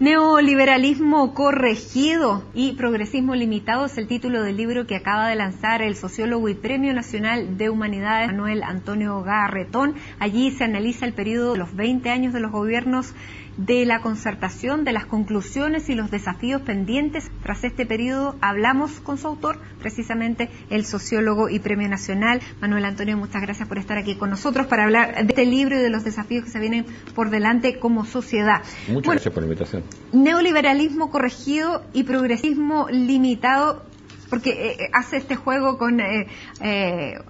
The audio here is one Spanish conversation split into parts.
Neoliberalismo corregido y progresismo limitado es el título del libro que acaba de lanzar el sociólogo y Premio Nacional de Humanidades Manuel Antonio Garretón. Allí se analiza el periodo de los 20 años de los gobiernos de la concertación, de las conclusiones y los desafíos pendientes. Tras este periodo hablamos con su autor, precisamente el sociólogo y Premio Nacional. Manuel Antonio, muchas gracias por estar aquí con nosotros para hablar de este libro y de los desafíos que se vienen por delante como sociedad. Muchas gracias por la invitación. Neoliberalismo corregido y progresismo limitado, porque hace este juego con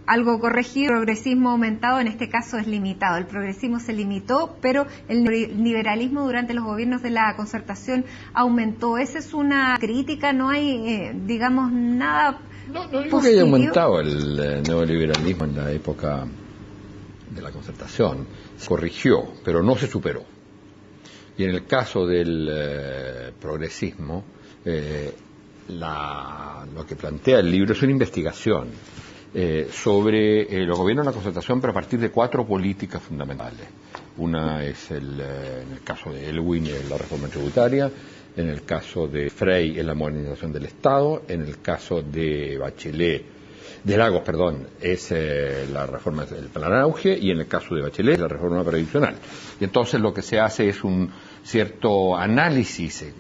algo corregido, progresismo aumentado, en este caso es limitado. El progresismo se limitó, pero el neoliberalismo durante los gobiernos de la concertación aumentó. Esa es una crítica, no hay, digamos, nada No digo que haya aumentado el neoliberalismo en la época de la concertación. Se corrigió, pero no se superó. Y en el caso del progresismo, lo que plantea el libro es una investigación sobre los gobiernos de la concertación, pero a partir de 4 políticas fundamentales. Una es, en el caso de Elwin, la reforma tributaria; en el caso de Frey, es la modernización del Estado; en el caso de Lagos, es la reforma del Plan Auge; y en el caso de Bachelet, la reforma previsional. Y entonces lo que se hace es un cierto análisis, se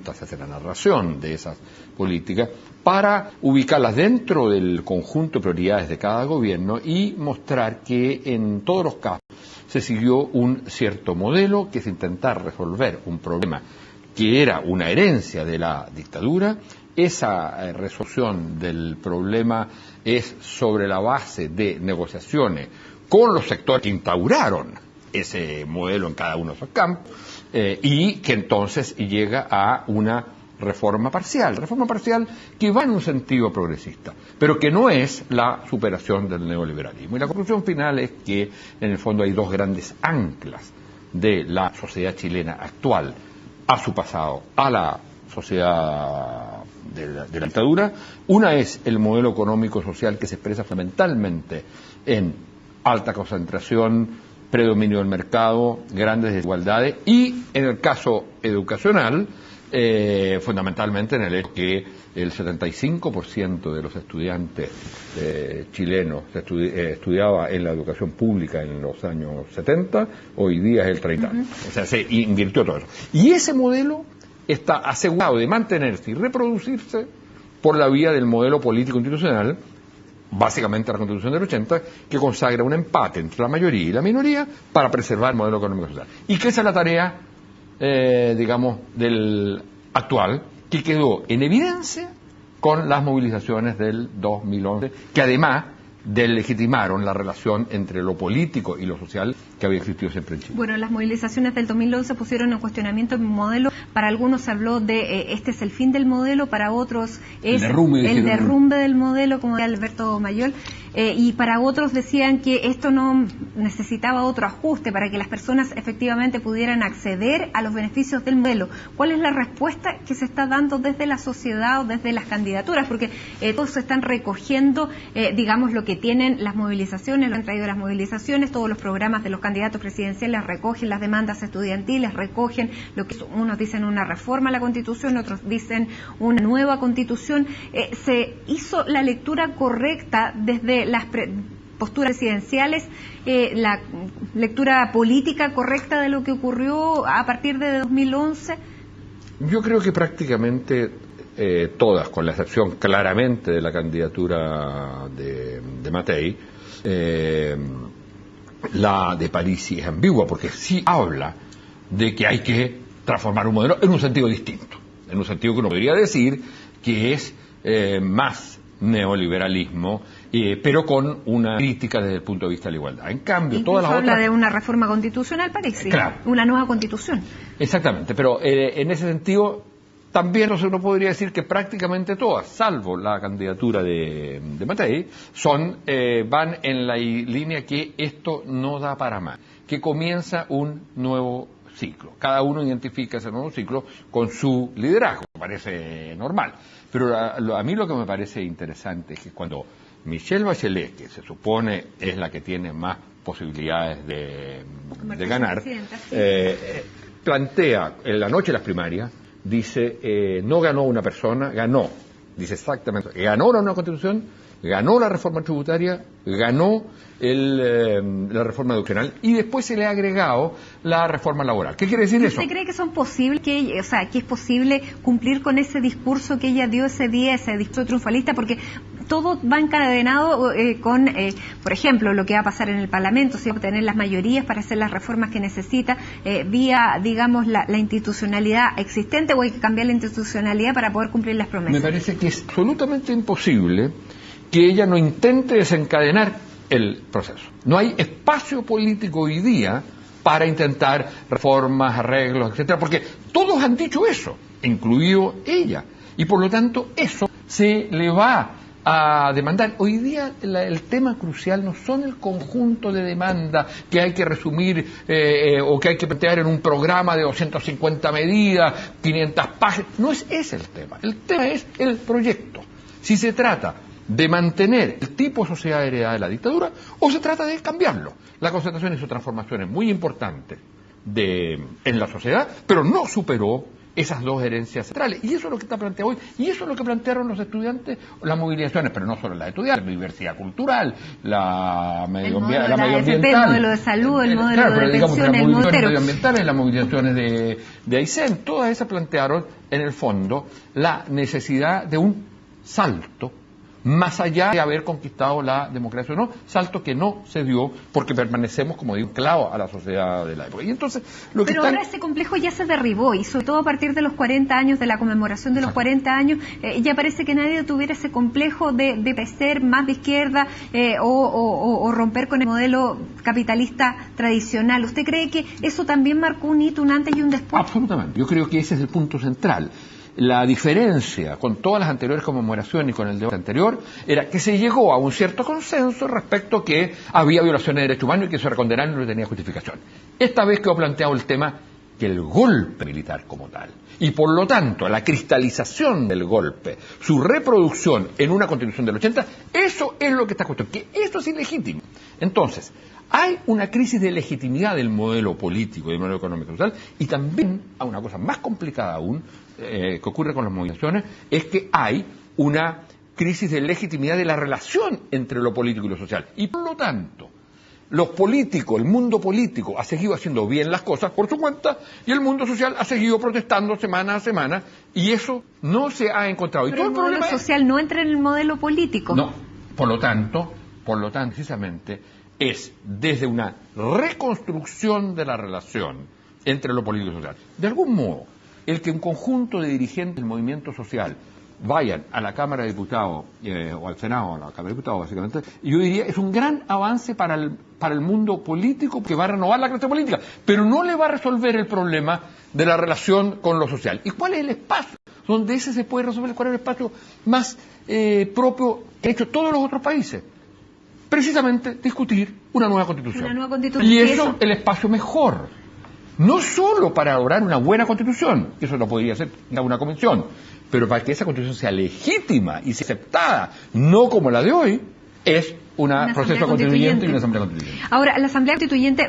hace la narración de esas políticas para ubicarlas dentro del conjunto de prioridades de cada gobierno y mostrar que en todos los casos se siguió un cierto modelo, que es intentar resolver un problema que era una herencia de la dictadura. Esa resolución del problema es sobre la base de negociaciones con los sectores que instauraron ese modelo en cada uno de esos campos, y que entonces llega a una reforma parcial que va en un sentido progresista, pero que no es la superación del neoliberalismo. Y la conclusión final es que en el fondo hay 2 grandes anclas de la sociedad chilena actual a su pasado, a la sociedad de la dictadura. Una es el modelo económico-social, que se expresa fundamentalmente en alta concentración, predominio del mercado, grandes desigualdades, y en el caso educacional, fundamentalmente en el hecho que el 75% de los estudiantes chilenos estudiaba en la educación pública en los años 70, hoy día es el 30%. O sea, se invirtió todo eso. Y ese modelo está asegurado de mantenerse y reproducirse por la vía del modelo político institucional, básicamente la Constitución del 80, que consagra un empate entre la mayoría y la minoría para preservar el modelo económico social. Y que esa es la tarea, del actual, que quedó en evidencia con las movilizaciones del 2011, que además deslegitimaron la relación entre lo político y lo social que había existido siempre en Chile. Bueno, las movilizaciones del 2011 pusieron en cuestionamiento el modelo. Para algunos se habló de este es el fin del modelo, para otros es el derrumbe del modelo, como decía Alberto Mayol, y para otros decían que esto no necesitaba otro ajuste para que las personas efectivamente pudieran acceder a los beneficios del modelo. ¿Cuál es la respuesta que se está dando desde la sociedad o desde las candidaturas? Porque todos se están recogiendo, digamos, lo que tienen las movilizaciones, lo han traído las movilizaciones, todos los programas de los candidatos presidenciales recogen las demandas estudiantiles, recogen lo que unos dicen una reforma a la Constitución, otros dicen una nueva Constitución. ¿Se hizo la lectura correcta desde las posturas presidenciales, la lectura política correcta de lo que ocurrió a partir de 2011? Yo creo que prácticamente todas, con la excepción claramente de la candidatura de Matei. La de Parisi es ambigua, porque sí habla de que hay que transformar un modelo en un sentido distinto, en un sentido que uno podría decir que es más neoliberalismo, pero con una crítica desde el punto de vista de la igualdad. En cambio, todas las habla otras... de una reforma constitucional, parece, claro, una nueva constitución. Exactamente, pero en ese sentido también uno podría decir que prácticamente todas, salvo la candidatura de Matei, van en la línea que esto no da para más, que comienza un nuevo ciclo. Cada uno identifica ese nuevo ciclo con su liderazgo, me parece normal. Pero a mí lo que me parece interesante es que cuando Michelle Bachelet, que se supone es la que tiene más posibilidades de ganar, plantea en la noche de las primarias, dice, no ganó una persona, ganó, dice exactamente, ganó la nueva Constitución, ganó la reforma tributaria, ganó la reforma educacional y después se le ha agregado la reforma laboral. ¿Qué quiere decir eso? ¿Usted cree que son posibles, que es posible cumplir con ese discurso que ella dio ese día, ese discurso triunfalista? Porque todo va encadenado con, por ejemplo, lo que va a pasar en el Parlamento, si va a obtener las mayorías para hacer las reformas que necesita, vía, digamos, la institucionalidad existente, o hay que cambiar la institucionalidad para poder cumplir las promesas. Me parece que es absolutamente imposible que ella no intente desencadenar el proceso. No hay espacio político hoy día para intentar reformas, arreglos, etcétera, porque todos han dicho eso, incluido ella, y por lo tanto eso se le va a demandar. Hoy día el tema crucial no son el conjunto de demandas que hay que resumir o que hay que plantear en un programa de 250 medidas, 500 páginas, no es ese el tema es el proyecto. Si se trata de mantener el tipo de sociedad heredada de la dictadura o se trata de cambiarlo. La Concertación hizo transformaciones muy importantes en la sociedad, pero no superó esas dos herencias centrales. Y eso es lo que está planteado hoy, y eso es lo que plantearon los estudiantes, las movilizaciones, pero no solo las estudiantes, la diversidad cultural, la medioambiental, el modelo de salud, el modelo de pensión, el modelo medioambientales, las movilizaciones de Aysén, todas esas plantearon en el fondo la necesidad de un salto más allá de haber conquistado la democracia o no, salto que no se dio porque permanecemos, como digo, clavos a la sociedad de la época. Y entonces, pero ahora ese complejo ya se derribó, y sobre todo a partir de los 40 años, de la conmemoración de los 40 años, ya parece que nadie tuviera ese complejo de ser más de izquierda o romper con el modelo capitalista tradicional. ¿Usted cree que eso también marcó un hito, un antes y un después? Absolutamente, yo creo que ese es el punto central. La diferencia con todas las anteriores conmemoraciones y con el debate anterior era que se llegó a un cierto consenso respecto a que había violaciones de derechos humanos y que eso era condenable y no tenía justificación. Esta vez quedó planteado el tema que el golpe militar como tal, y por lo tanto la cristalización del golpe, su reproducción en una constitución del 80, eso es lo que está cuestionado, que esto es ilegítimo. Entonces, hay una crisis de legitimidad del modelo político y del modelo económico y social, y también hay una cosa más complicada aún, que ocurre con las movilizaciones, es que hay una crisis de legitimidad de la relación entre lo político y lo social. Y por lo tanto, los políticos, el mundo político ha seguido haciendo bien las cosas por su cuenta y el mundo social ha seguido protestando semana a semana y eso no se ha encontrado. Pero y todo el modelo social no entra en el modelo político. No, por lo tanto, precisamente es desde una reconstrucción de la relación entre lo político y lo social. De algún modo, el que un conjunto de dirigentes del movimiento social vayan a la Cámara de Diputados o al Senado, a la Cámara de Diputados básicamente, yo diría es un gran avance para el mundo político que va a renovar la clase política, pero no le va a resolver el problema de la relación con lo social. ¿Y cuál es el espacio donde ese se puede resolver? ¿Cuál es el espacio más propio que han hecho todos los otros países? Precisamente discutir una nueva constitución. Y eso el espacio mejor. No solo para lograr una buena constitución, que eso lo podría hacer una convención, pero para que esa constitución sea legítima y sea aceptada, no como la de hoy, es un proceso constituyente y una asamblea constituyente. Ahora, la asamblea constituyente,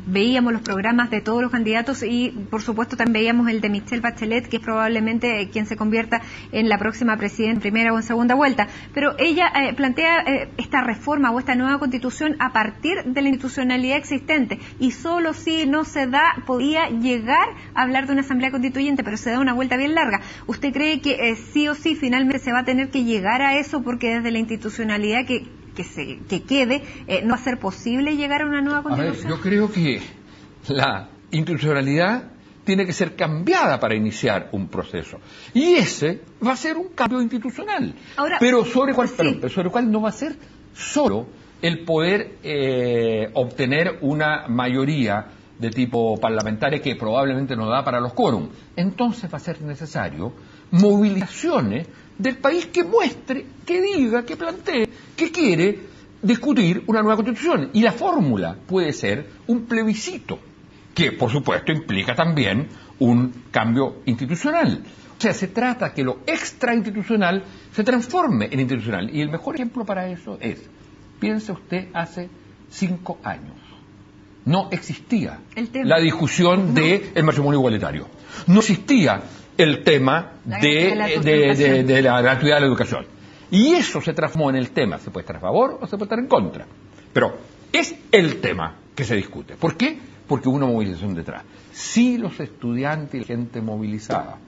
veíamos los programas de todos los candidatos y por supuesto también veíamos el de Michelle Bachelet, que es probablemente quien se convierta en la próxima presidenta en primera o en segunda vuelta, pero ella plantea esta reforma o esta nueva constitución a partir de la institucionalidad existente, y solo si no se da, podía llegar a hablar de una asamblea constituyente, pero se da una vuelta bien larga. ¿Usted cree que sí o sí finalmente se va a tener que llegar a eso porque desde la institucionalidad que quede, no va a ser posible llegar a una nueva constitución? A ver, yo creo que la institucionalidad tiene que ser cambiada para iniciar un proceso. Y ese va a ser un cambio institucional. Ahora, pero sobre el cual no va a ser solo el poder obtener una mayoría de tipo parlamentario que probablemente no da para los quórum. Entonces va a ser necesario movilizaciones del país que muestre, que diga, que plantee, que quiere discutir una nueva constitución. Y la fórmula puede ser un plebiscito, que por supuesto implica también un cambio institucional. O sea, se trata que lo extrainstitucional se transforme en institucional. Y el mejor ejemplo para eso es, piense usted hace 5 años. no existía la discusión del matrimonio igualitario. No existía el tema de la gratuidad de la educación. Y eso se transformó en el tema. Se puede estar a favor o se puede estar en contra. Pero es el tema que se discute. ¿Por qué? Porque hubo una movilización detrás. Si los estudiantes y la gente movilizada,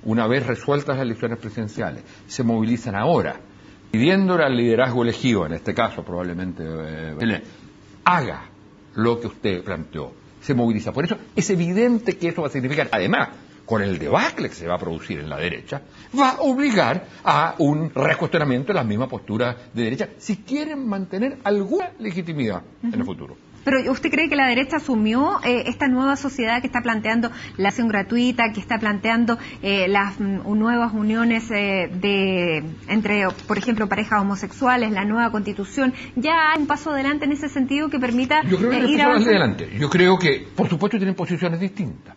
una vez resueltas las elecciones presidenciales, se movilizan ahora, pidiéndole al liderazgo elegido, en este caso probablemente haga lo que usted planteó, se moviliza. Por eso es evidente que eso va a significar, además, con el debacle que se va a producir en la derecha, va a obligar a un recuestionamiento de las mismas posturas de derecha, si quieren mantener alguna legitimidad en el futuro. Pero ¿usted cree que la derecha asumió esta nueva sociedad que está planteando la acción gratuita, que está planteando las nuevas uniones entre, por ejemplo, parejas homosexuales, la nueva constitución? ¿Ya hay un paso adelante en ese sentido que permita Yo creo que ir adelante. Yo creo que, por supuesto, tienen posiciones distintas.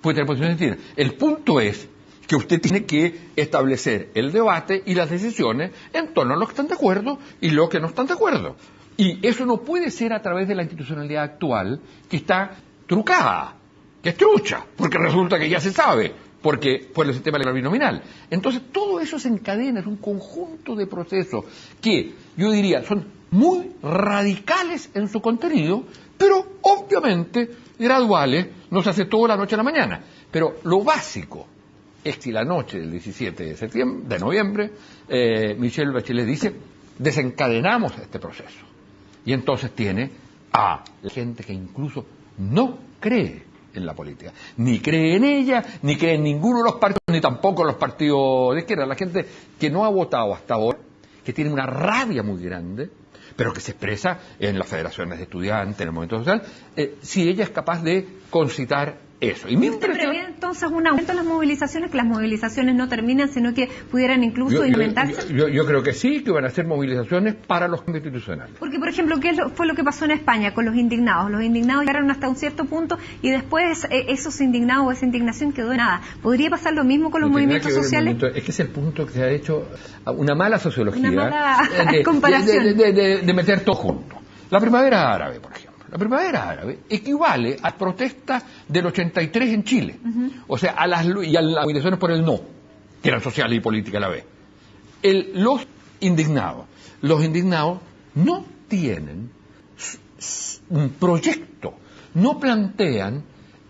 Puede tener posiciones distintas. El punto es que usted tiene que establecer el debate y las decisiones en torno a los que están de acuerdo y los que no están de acuerdo. Y eso no puede ser a través de la institucionalidad actual, que está trucada, que es trucha, porque resulta que ya se sabe, porque por el sistema electoral binominal. Entonces todo eso se encadena, es un conjunto de procesos que yo diría son muy radicales en su contenido, pero obviamente graduales, no se hace todo la noche a la mañana. Pero lo básico es que la noche del 17 de noviembre, Michelle Bachelet dice, desencadenamos este proceso. Y entonces tiene a la gente que incluso no cree en la política, ni cree en ella, ni cree en ninguno de los partidos, ni tampoco en los partidos de izquierda. La gente que no ha votado hasta ahora, que tiene una rabia muy grande, pero que se expresa en las federaciones de estudiantes, en el movimiento social, si ella es capaz de concitar eso. Y ¿usted prevé entonces un aumento en las movilizaciones, que las movilizaciones no terminan, sino que pudieran incluso incrementarse? Yo creo que sí, que van a ser movilizaciones para los cambios institucionales. Porque, por ejemplo, ¿qué fue lo que pasó en España con los indignados? Los indignados llegaron hasta un cierto punto y después esos indignados o esa indignación quedó en nada. ¿Podría pasar lo mismo con los movimientos sociales? Es que es el punto que se ha hecho una mala sociología. Una mala comparación. De meter todo junto. La primavera árabe, por ejemplo. La primavera árabe equivale a protestas del 83 en Chile. O sea, a las movilizaciones por el no, que eran sociales y políticas a la vez. Los indignados no tienen un proyecto, no plantean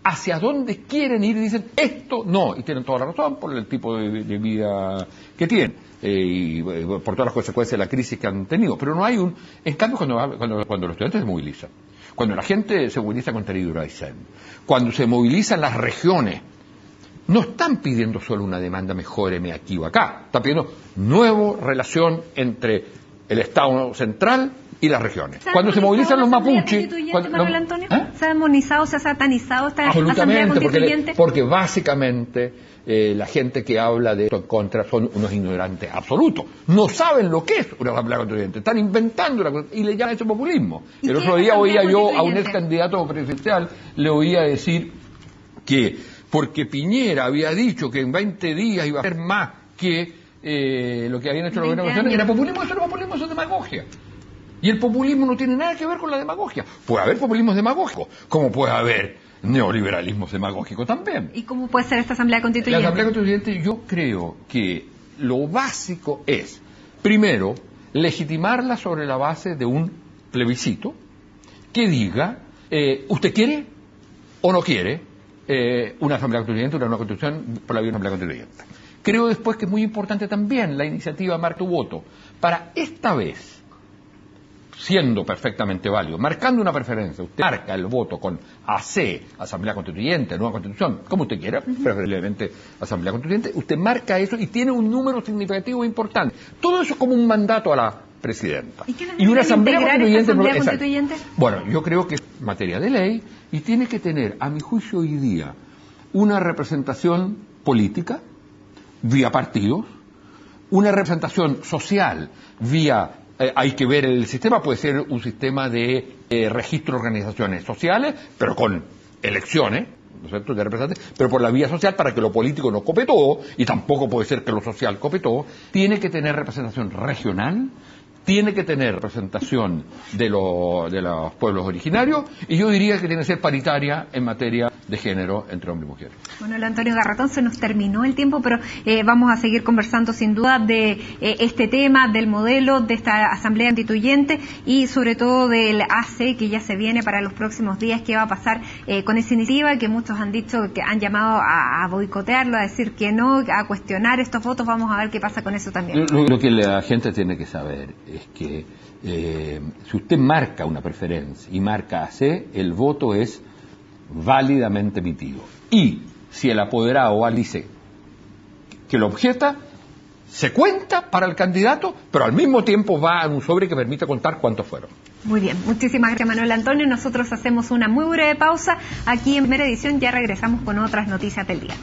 hacia dónde quieren ir y dicen esto no, y tienen toda la razón por el tipo de vida que tienen y por todas las consecuencias de la crisis que han tenido. Pero no hay en cambio cuando los estudiantes se movilizan, cuando la gente se moviliza contra Hidroaicén, cuando se movilizan las regiones, no están pidiendo solo una demanda mejóreme aquí o acá, están pidiendo nueva relación entre el Estado central y las regiones. Cuando se movilizan los mapuches... Manuel Antonio? ¿Se ha demonizado, se ha satanizado esta Asamblea Constituyente? Porque básicamente la gente que habla de esto en contra son unos ignorantes absolutos. No saben lo que es una Asamblea Constituyente. Están inventando y le llaman eso populismo. El otro día oía yo a un ex candidato presidencial, le oía decir que porque Piñera había dicho que en 20 días iba a hacer más que lo que habían hecho los gobiernos, era populismo. Eso no es populismo, eso es demagogia. Y el populismo no tiene nada que ver con la demagogia. Puede haber populismos demagógicos, como puede haber neoliberalismos demagógicos también. ¿Y cómo puede ser esta Asamblea Constituyente? La Asamblea Constituyente, yo creo que lo básico es, primero, legitimarla sobre la base de un plebiscito que diga, ¿usted quiere o no quiere una Asamblea Constituyente, una nueva Constitución por la vía de una Asamblea Constituyente? Creo después que es muy importante también la iniciativa Marca tu Voto, para esta vez, siendo perfectamente válido, marcando una preferencia, usted marca el voto con AC, Asamblea Constituyente, Nueva Constitución, como usted quiera, preferiblemente Asamblea Constituyente, usted marca eso y tiene un número significativo importante. Todo eso es como un mandato a la presidenta. ¿Y una Asamblea Constituyente? Bueno, yo creo que es materia de ley y tiene que tener, a mi juicio hoy día, una representación política, vía partidos, una representación social, vía... hay que ver el sistema, puede ser un sistema de registro de organizaciones sociales, pero con elecciones, ¿no es cierto?, de representantes, pero por la vía social, para que lo político no cope todo, y tampoco puede ser que lo social cope todo. Tiene que tener representación regional, tiene que tener representación de los pueblos originarios, y yo diría que tiene que ser paritaria en materia de género entre hombre y mujer. Bueno, Antonio Garratón, se nos terminó el tiempo, pero vamos a seguir conversando sin duda de este tema, del modelo, de esta Asamblea Constituyente y sobre todo del AC que ya se viene para los próximos días. ¿Qué va a pasar con esa iniciativa que muchos han dicho que han llamado a boicotearlo, a decir que no, a cuestionar estos votos? Vamos a ver qué pasa con eso también. Lo que la gente tiene que saber es que si usted marca una preferencia y marca AC, el voto es válidamente emitido. Y si el apoderado dice que lo objeta, se cuenta para el candidato, pero al mismo tiempo va a un sobre que permite contar cuántos fueron. Muy bien, muchísimas gracias, Manuel Antonio. Nosotros hacemos una muy breve pausa aquí en Primera Edición, ya regresamos con otras noticias del día.